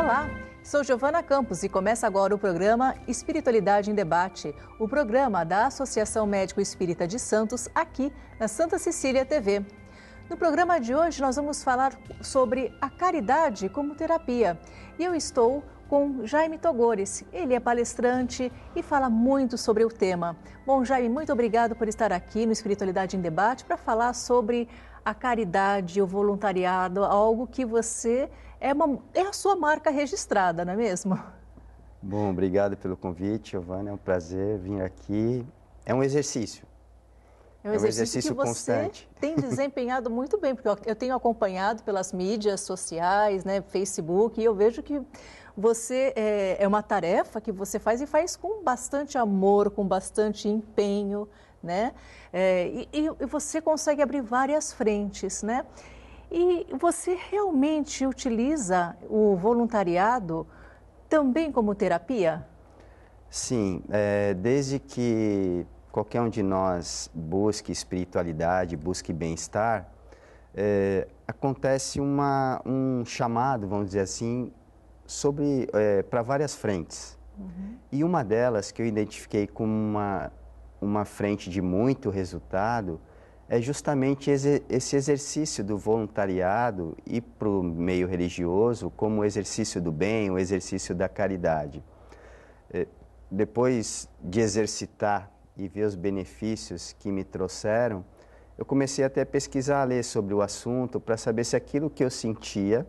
Olá, sou Giovana Campos e começa agora o programa Espiritualidade em Debate, o programa da Associação Médico Espírita de Santos, aqui na Santa Cecília TV. No programa de hoje nós vamos falar sobre a caridade como terapia e eu estou com Jaime Togores. Ele é palestrante e fala muito sobre o tema. Bom, Jaime, muito obrigado por estar aqui no Espiritualidade em Debate para falar sobre a caridade, o voluntariado, algo que você é a sua marca registrada, não é mesmo? Bom, obrigado pelo convite, Giovana, é um prazer vir aqui. É um exercício. É um exercício que você constante. Tem desempenhado muito bem, porque eu tenho acompanhado pelas mídias sociais, né, Facebook, e eu vejo que você é uma tarefa que você faz e faz com bastante amor, com bastante empenho, né? E você consegue abrir várias frentes, né? E você realmente utiliza o voluntariado também como terapia? Sim, desde que qualquer um de nós busque espiritualidade, busque bem-estar, acontece um chamado, vamos dizer assim, para várias frentes. Uhum. E uma delas que eu identifiquei como uma frente de muito resultado é justamente esse exercício do voluntariado e para o meio religioso como o exercício do bem, o exercício da caridade. Depois de exercitar e ver os benefícios que me trouxeram, eu comecei até a pesquisar, a ler sobre o assunto para saber se aquilo que eu sentia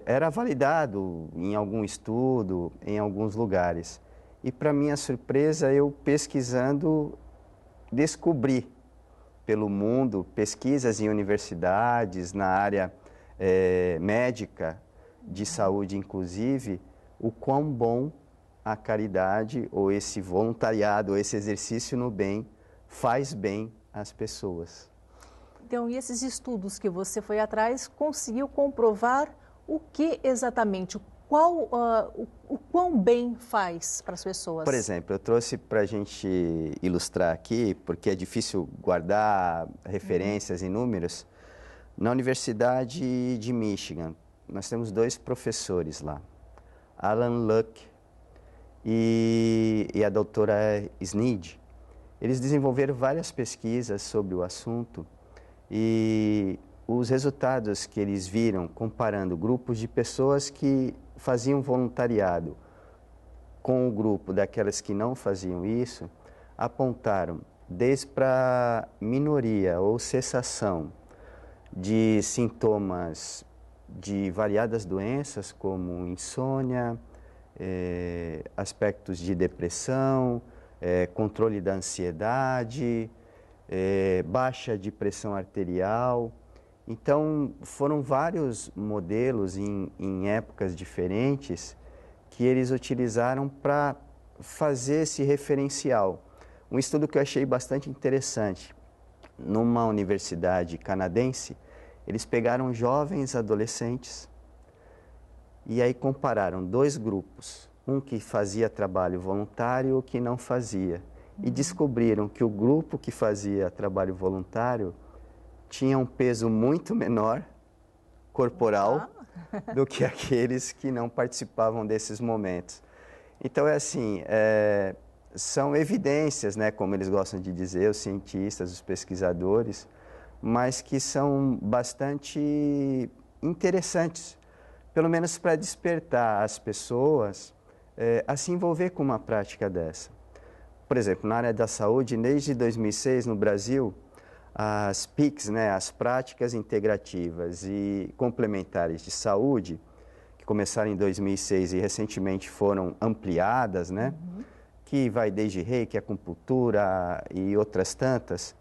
era validado em algum estudo, em alguns lugares. E para minha surpresa, eu pesquisando, descobri pelo mundo pesquisas em universidades, na área médica, de saúde inclusive, o quão bom a caridade ou esse voluntariado, ou esse exercício no bem, faz bem às pessoas. Então, e esses estudos que você foi atrás, conseguiu comprovar o que exatamente, o quão bem faz para as pessoas? Por exemplo, eu trouxe para a gente ilustrar aqui, porque é difícil guardar referências e números. Na Universidade de Michigan, nós temos 2 professores lá, Alan Luck e a doutora Sneed. Eles desenvolveram várias pesquisas sobre o assunto e os resultados que eles viram comparando grupos de pessoas que faziam voluntariado com o grupo daquelas que não faziam isso, apontaram desde para minoria ou cessação de sintomas de variadas doenças como insônia, aspectos de depressão, controle da ansiedade, baixa de pressão arterial. Então, foram vários modelos em épocas diferentes que eles utilizaram para fazer esse referencial. Um estudo que eu achei bastante interessante, numa universidade canadense, eles pegaram jovens adolescentes e aí compararam 2 grupos, um que fazia trabalho voluntário e o que não fazia. E descobriram que o grupo que fazia trabalho voluntário tinha um peso muito menor corporal do que aqueles que não participavam desses momentos. Então é assim, são evidências, né, como eles gostam de dizer, os cientistas, os pesquisadores, mas que são bastante interessantes, pelo menos para despertar as pessoas a se envolver com uma prática dessa. Por exemplo, na área da saúde, desde 2006 no Brasil, as PICs, né, as práticas integrativas e complementares de saúde, que começaram em 2006 e recentemente foram ampliadas, né, que vai desde reiki, acupuntura e outras tantas.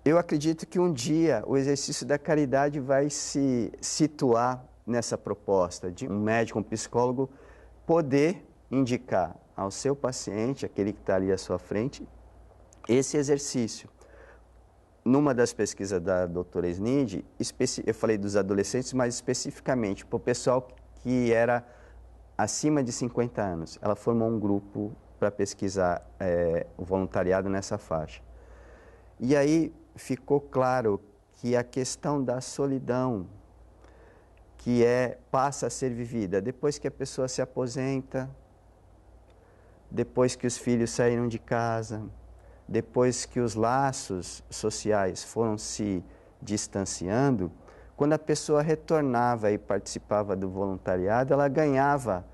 Eu acredito que um dia o exercício da caridade vai se situar nessa proposta de um médico, um psicólogo, poder indicar ao seu paciente, aquele que está ali à sua frente, esse exercício. Numa das pesquisas da doutora Sneed, eu falei dos adolescentes, mas especificamente para o pessoal que era acima de 50 anos. Ela formou um grupo para pesquisar o voluntariado nessa faixa. E aí ficou claro que a questão da solidão que passa a ser vivida depois que a pessoa se aposenta, depois que os filhos saíram de casa, depois que os laços sociais foram se distanciando. Quando a pessoa retornava e participava do voluntariado, ela ganhava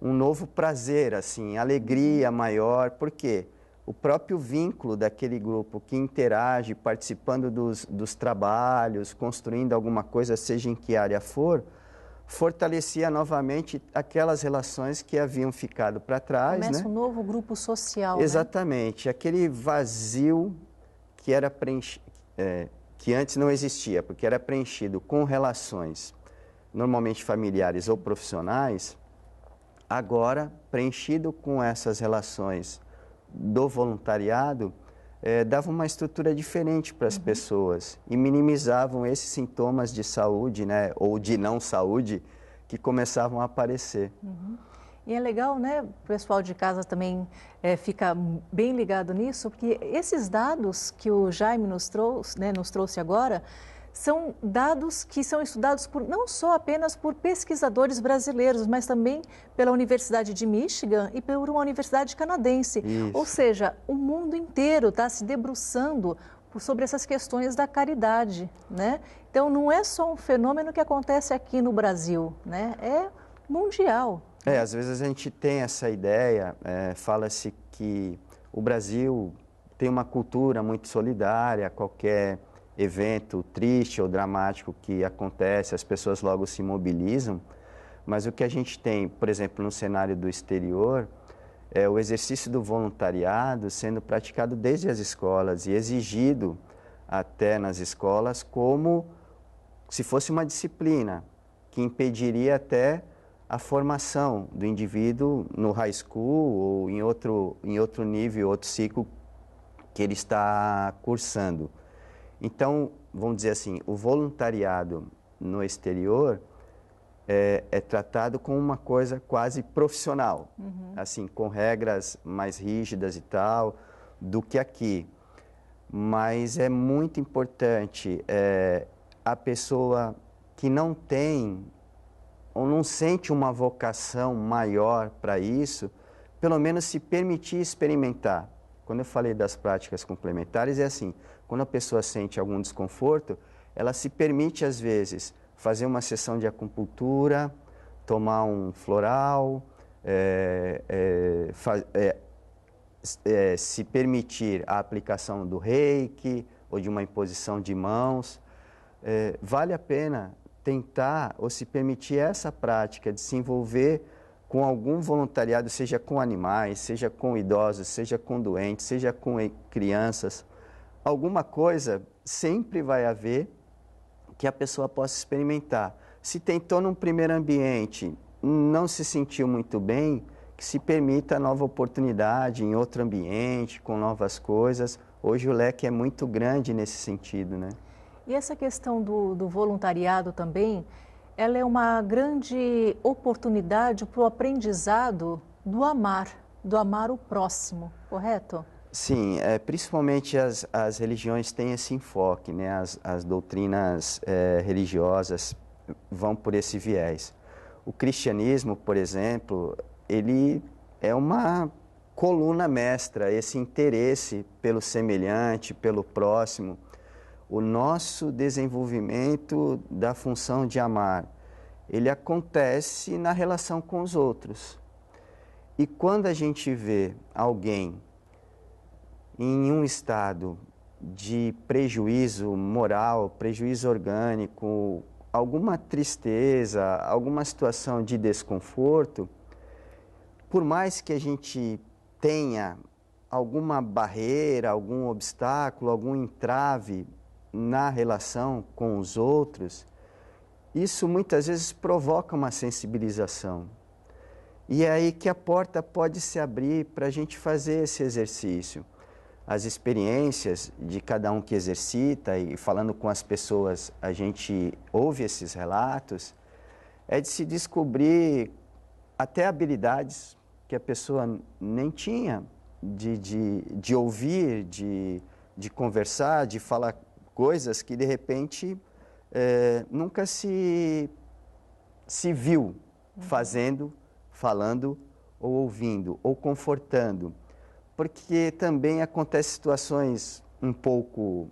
um novo prazer, assim, alegria maior. Por quê? O próprio vínculo daquele grupo que interage, participando dos trabalhos, construindo alguma coisa, seja em que área for, fortalecia novamente aquelas relações que haviam ficado para trás. Começa um novo grupo social, Exatamente. né? Aquele vazio que era que antes não existia, porque era preenchido com relações normalmente familiares ou profissionais, agora preenchido com essas relações do voluntariado, dava uma estrutura diferente para as pessoas e minimizavam esses sintomas de saúde, né, ou de não saúde que começavam a aparecer. E é legal, né, o pessoal de casa também fica bem ligado nisso, porque esses dados que o Jaime nos trouxe agora, são dados que são estudados não só apenas por pesquisadores brasileiros, mas também pela Universidade de Michigan e por uma universidade canadense. Isso. Ou seja, o mundo inteiro está se debruçando sobre essas questões da caridade, né? Então, não é só um fenômeno que acontece aqui no Brasil, né? É mundial. Às vezes a gente tem essa ideia, fala-se que o Brasil tem uma cultura muito solidária, qualquer evento triste ou dramático que acontece, as pessoas logo se mobilizam, mas o que a gente tem, por exemplo, no cenário do exterior, é o exercício do voluntariado sendo praticado desde as escolas e exigido até nas escolas como se fosse uma disciplina que impediria até a formação do indivíduo no high school ou em outro nível, outro ciclo que ele está cursando. Então, vamos dizer assim, o voluntariado no exterior é tratado como uma coisa quase profissional, assim, com regras mais rígidas e tal, do que aqui. Mas é muito importante a pessoa que não tem ou não sente uma vocação maior para isso, pelo menos se permitir experimentar. Quando eu falei das práticas complementares, é assim, quando a pessoa sente algum desconforto, ela se permite, às vezes, fazer uma sessão de acupuntura, tomar um floral, se permitir a aplicação do reiki ou de uma imposição de mãos. Vale a pena tentar ou se permitir essa prática de se envolver com algum voluntariado, seja com animais, seja com idosos, seja com doentes, seja com crianças. Alguma coisa sempre vai haver que a pessoa possa experimentar. Se tentou num primeiro ambiente, não se sentiu muito bem, que se permita nova oportunidade em outro ambiente, com novas coisas. Hoje o leque é muito grande nesse sentido, né? E essa questão do voluntariado também, ela é uma grande oportunidade para o aprendizado do amar o próximo, correto? Sim, principalmente as religiões têm esse enfoque, né? As doutrinas religiosas vão por esse viés. O cristianismo, por exemplo, ele é uma coluna mestra, esse interesse pelo semelhante, pelo próximo. O nosso desenvolvimento da função de amar, ele acontece na relação com os outros. E quando a gente vê alguém em um estado de prejuízo moral, prejuízo orgânico, alguma tristeza, alguma situação de desconforto, por mais que a gente tenha alguma barreira, algum obstáculo, algum entrave na relação com os outros, isso muitas vezes provoca uma sensibilização. E é aí que a porta pode se abrir para a gente fazer esse exercício. As experiências de cada um que exercita, e falando com as pessoas, a gente ouve esses relatos, é de se descobrir até habilidades que a pessoa nem tinha, de ouvir, de conversar, de falar coisas que de repente nunca se se viu fazendo, falando ou ouvindo, ou confortando. Porque também acontecem situações um pouco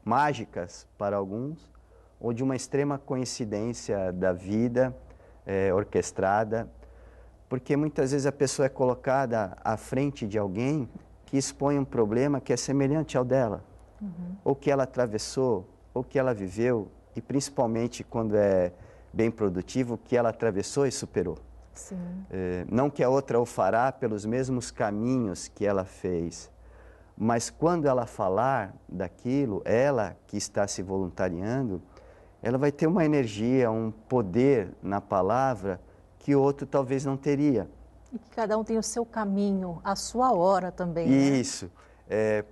mágicas para alguns, ou de uma extrema coincidência da vida orquestrada, porque muitas vezes a pessoa é colocada à frente de alguém que expõe um problema que é semelhante ao dela, ou que ela atravessou, ou que ela viveu, e principalmente quando é bem produtivo, que ela atravessou e superou. Sim. Não que a outra o fará pelos mesmos caminhos que ela fez, mas quando ela falar daquilo, ela que está se voluntariando, ela vai ter uma energia, um poder na palavra que o outro talvez não teria. E que cada um tem o seu caminho, a sua hora também. Isso.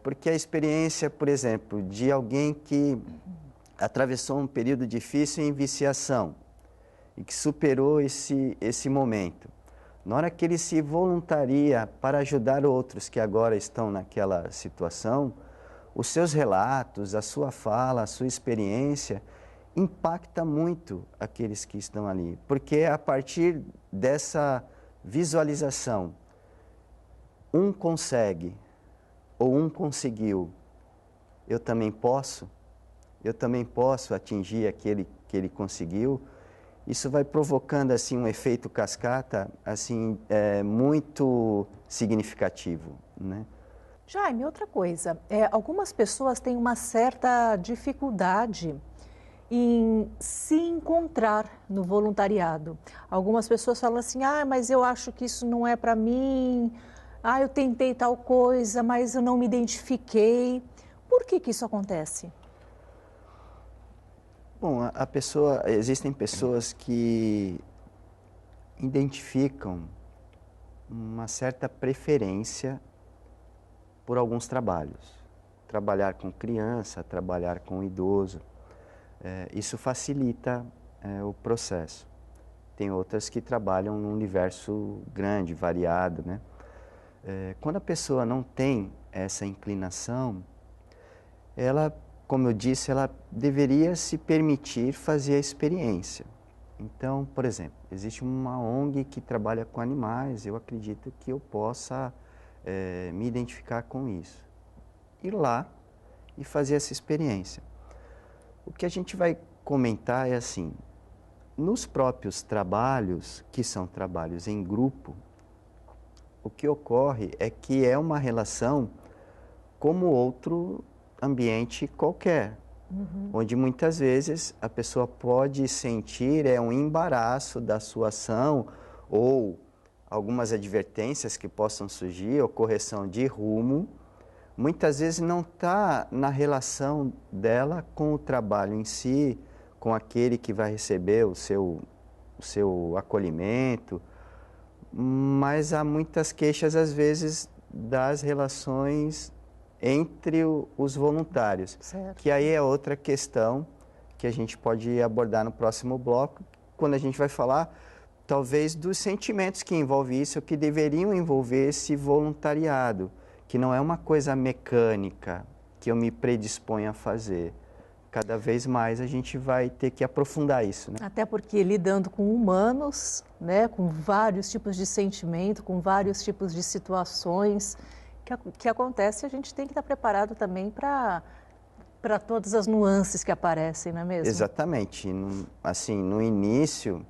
Porque a experiência, por exemplo, de alguém que atravessou um período difícil em viciação e que superou esse momento. Na hora que ele se voluntaria para ajudar outros que agora estão naquela situação, os seus relatos, a sua fala, a sua experiência impacta muito aqueles que estão ali. Porque é a partir dessa visualização, um consegue ou um conseguiu, eu também posso atingir aquele que ele conseguiu. Isso vai provocando assim um efeito cascata assim muito significativo, né? Jaime, outra coisa, algumas pessoas têm uma certa dificuldade em se encontrar no voluntariado. Algumas pessoas falam assim, mas eu acho que isso não é para mim, eu tentei tal coisa, mas eu não me identifiquei. Por que isso acontece? Bom, existem pessoas que identificam uma certa preferência por alguns trabalhos. Trabalhar com criança, trabalhar com idoso, isso facilita o processo. Tem outras que trabalham num universo grande, variado, né? Quando a pessoa não tem essa inclinação, ela, como eu disse, ela deveria se permitir fazer a experiência. Então, por exemplo, existe uma ONG que trabalha com animais, eu acredito que eu possa me identificar com isso. Ir lá e fazer essa experiência. O que a gente vai comentar é assim, nos próprios trabalhos, que são trabalhos em grupo, o que ocorre é que é uma relação como outro ambiente qualquer, onde muitas vezes a pessoa pode sentir um embaraço da sua ação ou algumas advertências que possam surgir ou correção de rumo, muitas vezes não está na relação dela com o trabalho em si, com aquele que vai receber o seu acolhimento, mas há muitas queixas às vezes das relações entre os voluntários, certo. Que aí é outra questão que a gente pode abordar no próximo bloco, quando a gente vai falar talvez dos sentimentos que envolvem isso, que deveriam envolver esse voluntariado, que não é uma coisa mecânica que eu me predisponho a fazer. Cada vez mais a gente vai ter que aprofundar isso, né? Até porque lidando com humanos, né, com vários tipos de sentimento, com vários tipos de situações que acontece, a gente tem que estar preparado também para todas as nuances que aparecem, não é mesmo? Exatamente. No início,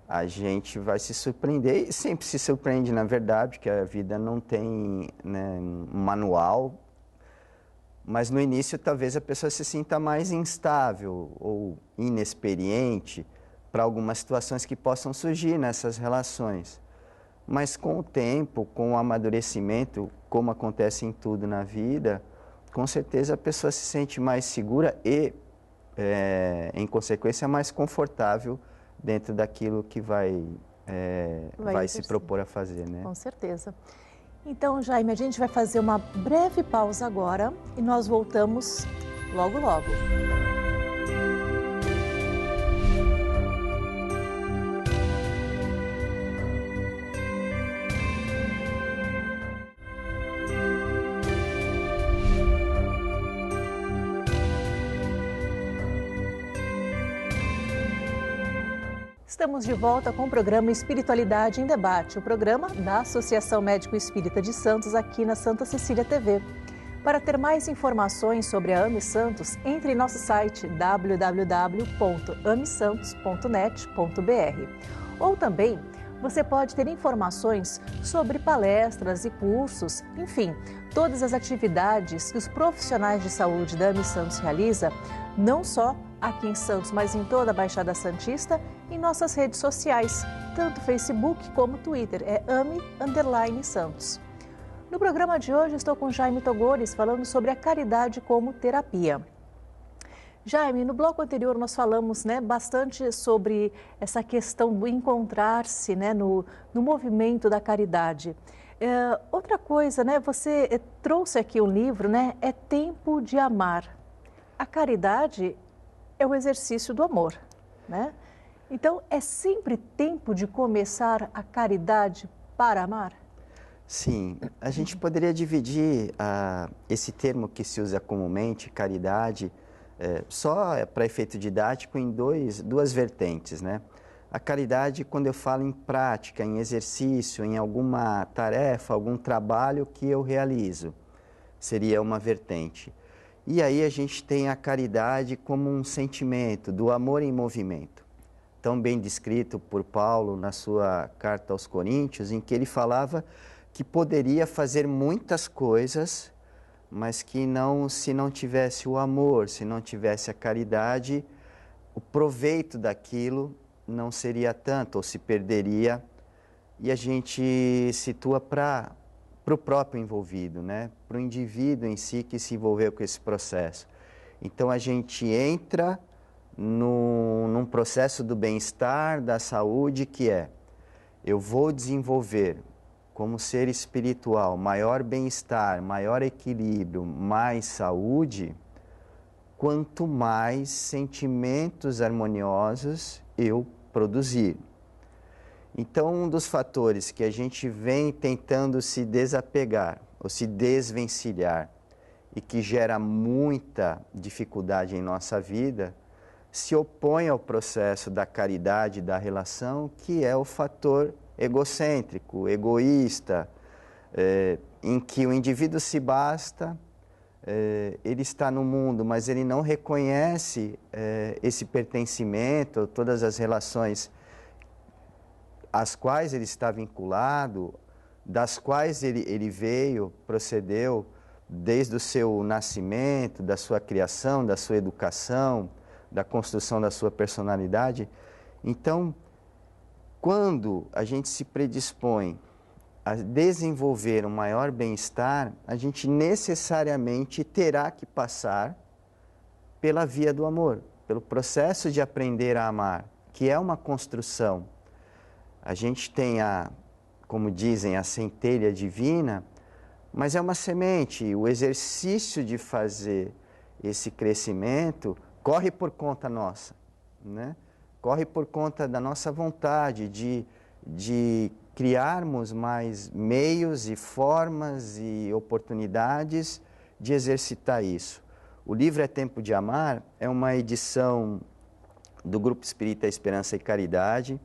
a gente vai se surpreender, e sempre se surpreende, na verdade, porque a vida não tem, né, um manual, mas no início talvez a pessoa se sinta mais instável ou inexperiente para algumas situações que possam surgir nessas relações. Mas com o tempo, com o amadurecimento, como acontece em tudo na vida, com certeza a pessoa se sente mais segura e, em consequência, mais confortável dentro daquilo que vai se propor a fazer, né? Com certeza. Então, Jaime, a gente vai fazer uma breve pausa agora e nós voltamos logo, logo. Estamos de volta com o programa Espiritualidade em Debate, o programa da Associação Médico Espírita de Santos aqui na Santa Cecília TV. Para ter mais informações sobre a AME Santos, entre em nosso site www.amesantos.net.br. Ou também você pode ter informações sobre palestras e cursos, enfim, todas as atividades que os profissionais de saúde da AME Santos realizam, não só aqui em Santos, mas em toda a Baixada Santista, em nossas redes sociais, tanto Facebook como Twitter, é AME_Santos. No programa de hoje estou com Jaime Togores falando sobre a caridade como terapia. Jaime, no bloco anterior nós falamos bastante sobre essa questão do encontrar-se no movimento da caridade. Outra coisa, você trouxe aqui um livro, É Tempo de Amar. A caridade é o exercício do amor, Então, é sempre tempo de começar a caridade para amar? Sim, a gente poderia dividir esse termo que se usa comumente, caridade, só para efeito didático, em duas vertentes, A caridade, quando eu falo em prática, em exercício, em alguma tarefa, algum trabalho que eu realizo, seria uma vertente. E aí a gente tem a caridade como um sentimento do amor em movimento, tão bem descrito por Paulo na sua carta aos Coríntios, em que ele falava que poderia fazer muitas coisas, mas que se não tivesse o amor, se não tivesse a caridade, o proveito daquilo não seria tanto, ou se perderia, e a gente situa para o próprio envolvido, para o indivíduo em si que se envolveu com esse processo. Então a gente entra num processo do bem-estar, da saúde, que eu vou desenvolver como ser espiritual, maior bem-estar, maior equilíbrio, mais saúde, quanto mais sentimentos harmoniosos eu produzir. Então, um dos fatores que a gente vem tentando se desapegar, ou se desvencilhar, e que gera muita dificuldade em nossa vida, se opõe ao processo da caridade, da relação, que é o fator egocêntrico, egoísta, em que o indivíduo se basta, ele está no mundo, mas ele não reconhece esse pertencimento, todas as relações às quais ele está vinculado, das quais ele veio, procedeu, desde o seu nascimento, da sua criação, da sua educação, da construção da sua personalidade. Então, quando a gente se predispõe a desenvolver um maior bem-estar, a gente necessariamente terá que passar pela via do amor, pelo processo de aprender a amar, que é uma construção. A gente tem como dizem, a centelha divina, mas é uma semente. O exercício de fazer esse crescimento corre por conta nossa, Corre por conta da nossa vontade de criarmos mais meios e formas e oportunidades de exercitar isso. O livro É Tempo de Amar é uma edição do Grupo Espírita Esperança e Caridade,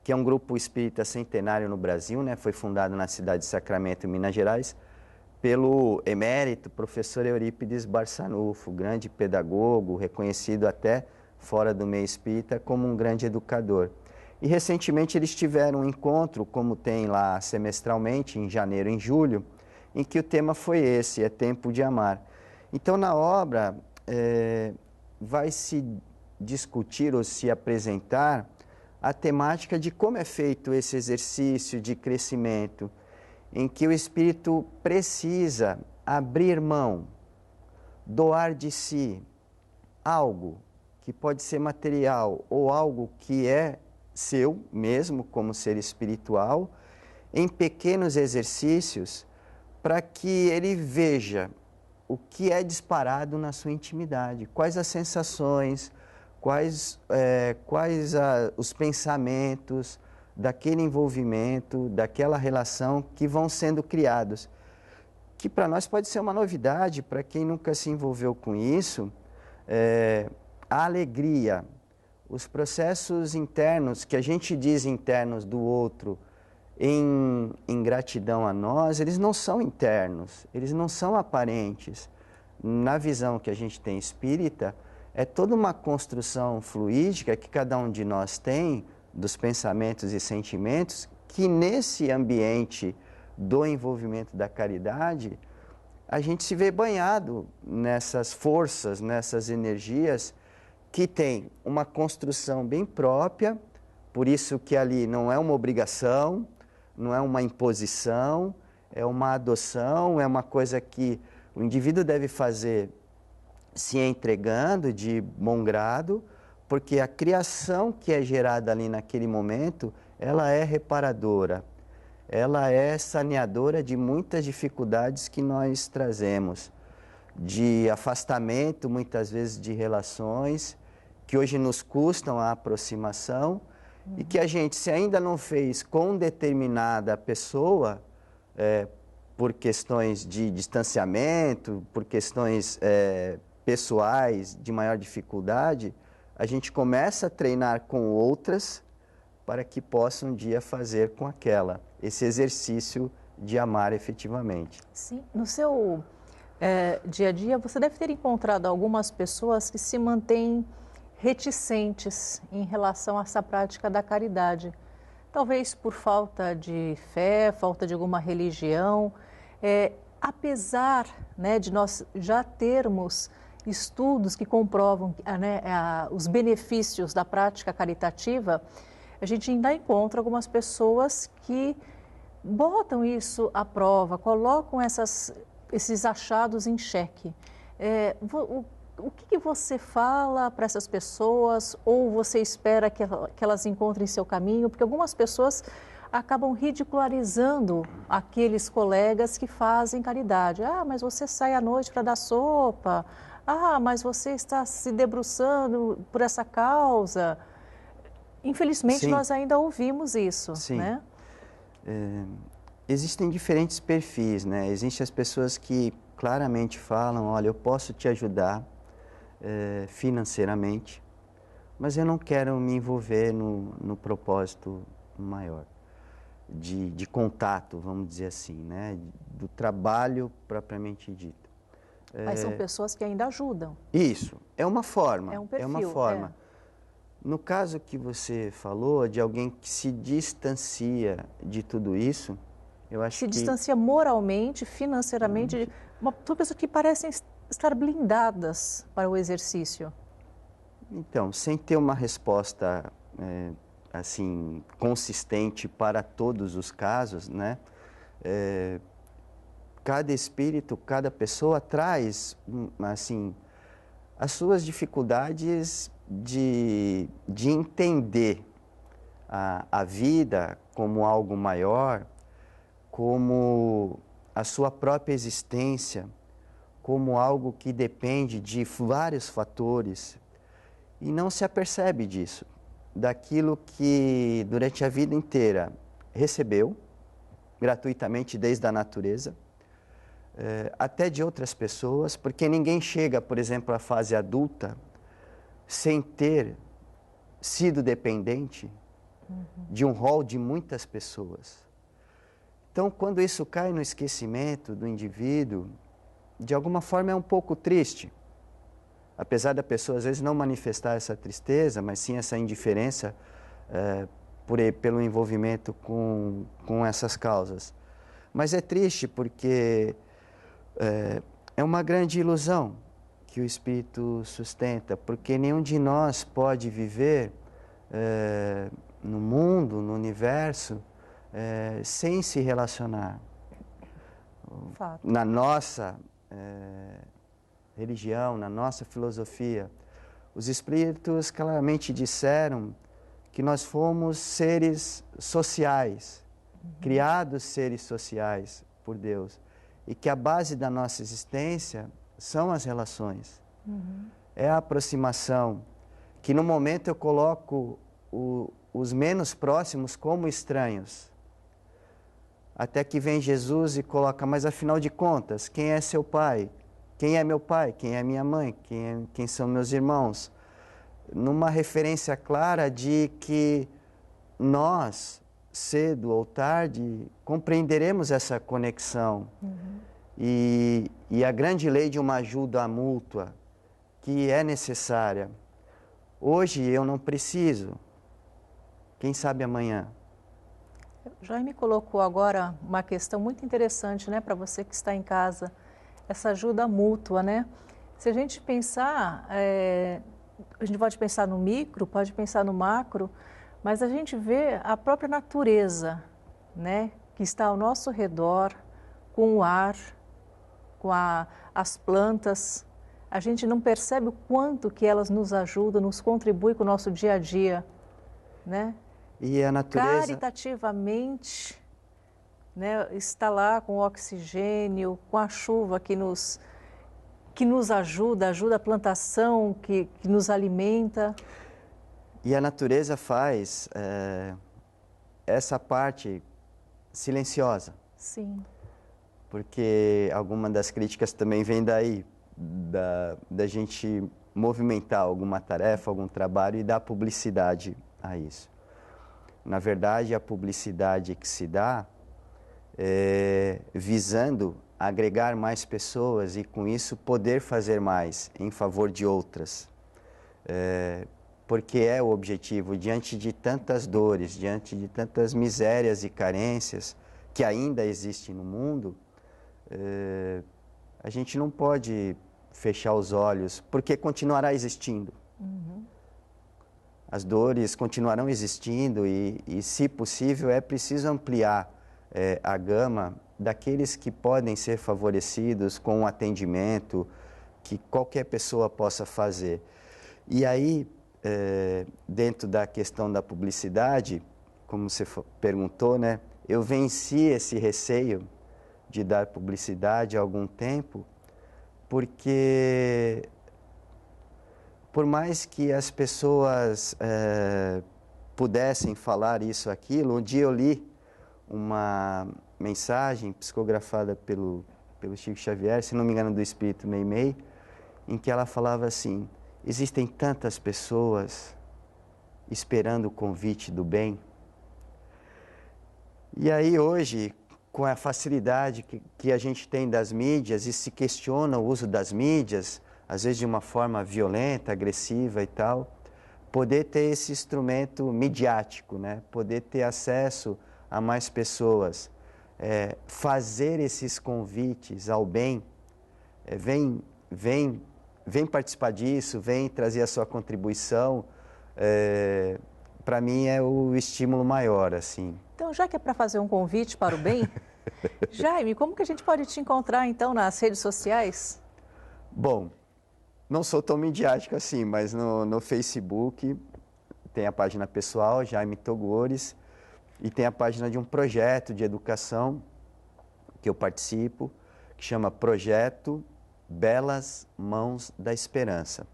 que é um grupo espírita centenário no Brasil, Foi fundado na cidade de Sacramento, Minas Gerais, pelo emérito professor Eurípides Barçanufo, grande pedagogo, reconhecido até fora do meio espírita como um grande educador. E recentemente eles tiveram um encontro, como tem lá semestralmente, em janeiro e em julho, em que o tema foi esse, É Tempo de Amar. Então na obra vai se discutir ou se apresentar a temática de como é feito esse exercício de crescimento, em que o espírito precisa abrir mão, doar de si algo que pode ser material ou algo que é seu mesmo como ser espiritual, em pequenos exercícios, para que ele veja o que é disparado na sua intimidade, quais as sensações, quais os pensamentos daquele envolvimento, daquela relação que vão sendo criados. Que para nós pode ser uma novidade, para quem nunca se envolveu com isso, a alegria, os processos internos, que a gente diz internos do outro, em gratidão a nós, eles não são internos, eles não são aparentes. Na visão que a gente tem espírita, é toda uma construção fluídica que cada um de nós tem, dos pensamentos e sentimentos, que nesse ambiente do envolvimento da caridade, a gente se vê banhado nessas forças, nessas energias que tem uma construção bem própria, por isso que ali não é uma obrigação, não é uma imposição, é uma adoção, é uma coisa que o indivíduo deve fazer se entregando de bom grado, porque a criação que é gerada ali naquele momento, ela é reparadora, ela é saneadora de muitas dificuldades que nós trazemos, de afastamento, muitas vezes, de relações, que hoje nos custam a aproximação, e que a gente, se ainda não fez com determinada pessoa, por questões de distanciamento, por questões pessoais de maior dificuldade, a gente começa a treinar com outras para que possa um dia fazer com aquela, esse exercício de amar efetivamente. Sim, no seu dia a dia você deve ter encontrado algumas pessoas que se mantêm reticentes em relação a essa prática da caridade. Talvez por falta de fé, falta de alguma religião. Apesar, né, de nós já termos estudos que comprovam, né, os benefícios da prática caritativa, a gente ainda encontra algumas pessoas que botam isso à prova, colocam esses achados em xeque. O que você fala para essas pessoas, ou você espera que elas encontrem seu caminho? Porque algumas pessoas acabam ridicularizando aqueles colegas que fazem caridade. Ah, mas você sai à noite para dar sopa. Ah, mas você está se debruçando por essa causa. Infelizmente, Sim. Nós ainda ouvimos isso, Sim. né? Existem diferentes perfis, né? Existem as pessoas que claramente falam, olha, eu posso te ajudar financeiramente, mas eu não quero me envolver no propósito maior de contato, vamos dizer assim, né? Do trabalho propriamente dito. Mas são pessoas que ainda ajudam. Isso, é uma forma. É um perfil. É uma forma. No caso que você falou, de alguém que se distancia de tudo isso, eu acho que... Se distancia moralmente, financeiramente, são pessoas que parecem estar blindadas para o exercício. Então, sem ter uma resposta assim consistente para todos os casos, né? Cada espírito, cada pessoa traz assim as suas dificuldades de entender a vida como algo maior, como a sua própria existência, como algo que depende de vários fatores, e não se apercebe disso, daquilo que durante a vida inteira recebeu gratuitamente desde a natureza, até de outras pessoas, porque ninguém chega, por exemplo, à fase adulta sem ter sido dependente de um rol de muitas pessoas. Então, quando isso cai no esquecimento do indivíduo, de alguma forma é um pouco triste. Apesar da pessoa, às vezes, não manifestar essa tristeza, mas sim essa indiferença pelo envolvimento com essas causas. Mas é triste porque é uma grande ilusão que o Espírito sustenta, porque nenhum de nós pode viver no mundo, no universo, sem se relacionar. Fato. Na nossa religião, na nossa filosofia, os Espíritos claramente disseram que nós fomos seres sociais, criados seres sociais por Deus, e que a base da nossa existência são as relações. É a aproximação, que no momento eu coloco os menos próximos como estranhos, até que vem Jesus e coloca, mas afinal de contas, quem é seu pai? Quem é meu pai? Quem é minha mãe? Quem são meus irmãos? numa referência clara de que nós, cedo ou tarde, compreenderemos essa conexão. E a grande lei de uma ajuda mútua, que é necessária. Hoje eu não preciso, quem sabe amanhã. Jaime colocou agora uma questão muito interessante, né, para você que está em casa, essa ajuda mútua, né? Se a gente pensar, a gente pode pensar no micro, pode pensar no macro, mas a gente vê a própria natureza, né, que está ao nosso redor, com o ar, com as plantas. A gente não percebe o quanto que elas nos ajudam, nos contribuem com o nosso dia a dia, né? E a natureza... Caritativamente, né, está lá com o oxigênio, com a chuva que nos ajuda a plantação, que nos alimenta. E a natureza faz essa parte silenciosa. Sim. Porque alguma das críticas também vem daí, da gente movimentar alguma tarefa, algum trabalho e dar publicidade a isso. Na verdade, a publicidade que se dá visando agregar mais pessoas e, com isso, poder fazer mais em favor de outras. Porque é o objetivo, diante de tantas dores, diante de tantas misérias e carências que ainda existem no mundo, a gente não pode fechar os olhos, porque continuará existindo. As dores continuarão existindo e, se possível, é preciso ampliar a gama daqueles que podem ser favorecidos com um atendimento que qualquer pessoa possa fazer. E aí, dentro da questão da publicidade, como você perguntou, né, eu venci esse receio de dar publicidade há algum tempo, porque por mais que as pessoas pudessem falar isso, aquilo, um dia eu li uma mensagem psicografada pelo Chico Xavier, se não me engano do Espírito Meimei, em que ela falava assim: existem tantas pessoas esperando o convite do bem. E aí hoje, com a facilidade que a gente tem das mídias e se questiona o uso das mídias, às vezes de uma forma violenta, agressiva e tal, poder ter esse instrumento midiático, né? Poder ter acesso a mais pessoas, fazer esses convites ao bem, vem participar disso, vem trazer a sua contribuição, para mim é o estímulo maior, assim. Então, já que é para fazer um convite para o bem, Jaime, como que a gente pode te encontrar, então, nas redes sociais? Bom, não sou tão midiático assim, mas no Facebook tem a página pessoal, Jaime Togores, e tem a página de um projeto de educação que eu participo, que chama Projeto Belas Mãos da Esperança.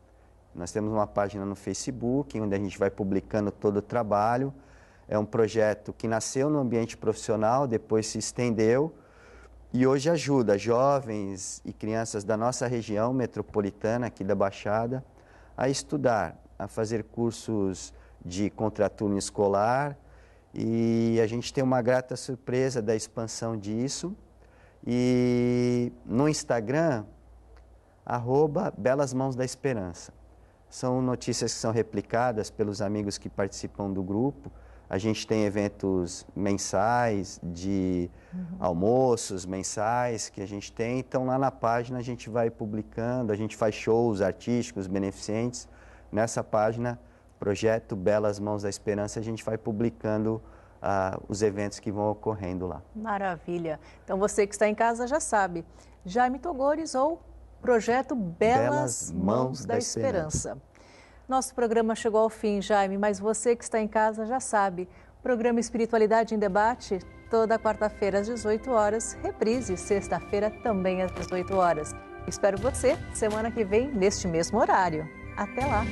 Nós temos uma página no Facebook, onde a gente vai publicando todo o trabalho. É um projeto que nasceu no ambiente profissional, depois se estendeu e hoje ajuda jovens e crianças da nossa região metropolitana, aqui da Baixada, a estudar, a fazer cursos de contraturno escolar, e a gente tem uma grata surpresa da expansão disso. E no Instagram, @Belas Mãos da Esperança. São notícias que são replicadas pelos amigos que participam do grupo. A gente tem eventos mensais, de almoços mensais que a gente tem. Então, lá na página a gente vai publicando, a gente faz shows artísticos, beneficentes. Nessa página, Projeto Belas Mãos da Esperança, a gente vai publicando os eventos que vão ocorrendo lá. Maravilha. Então, você que está em casa já sabe. Jaime Togores ou Projeto Belas Mãos da Esperança. Nosso programa chegou ao fim, Jaime, mas você que está em casa já sabe. Programa Espiritualidade em Debate, toda quarta-feira às 18 horas, reprise sexta-feira também às 18 horas. Espero você semana que vem neste mesmo horário. Até lá!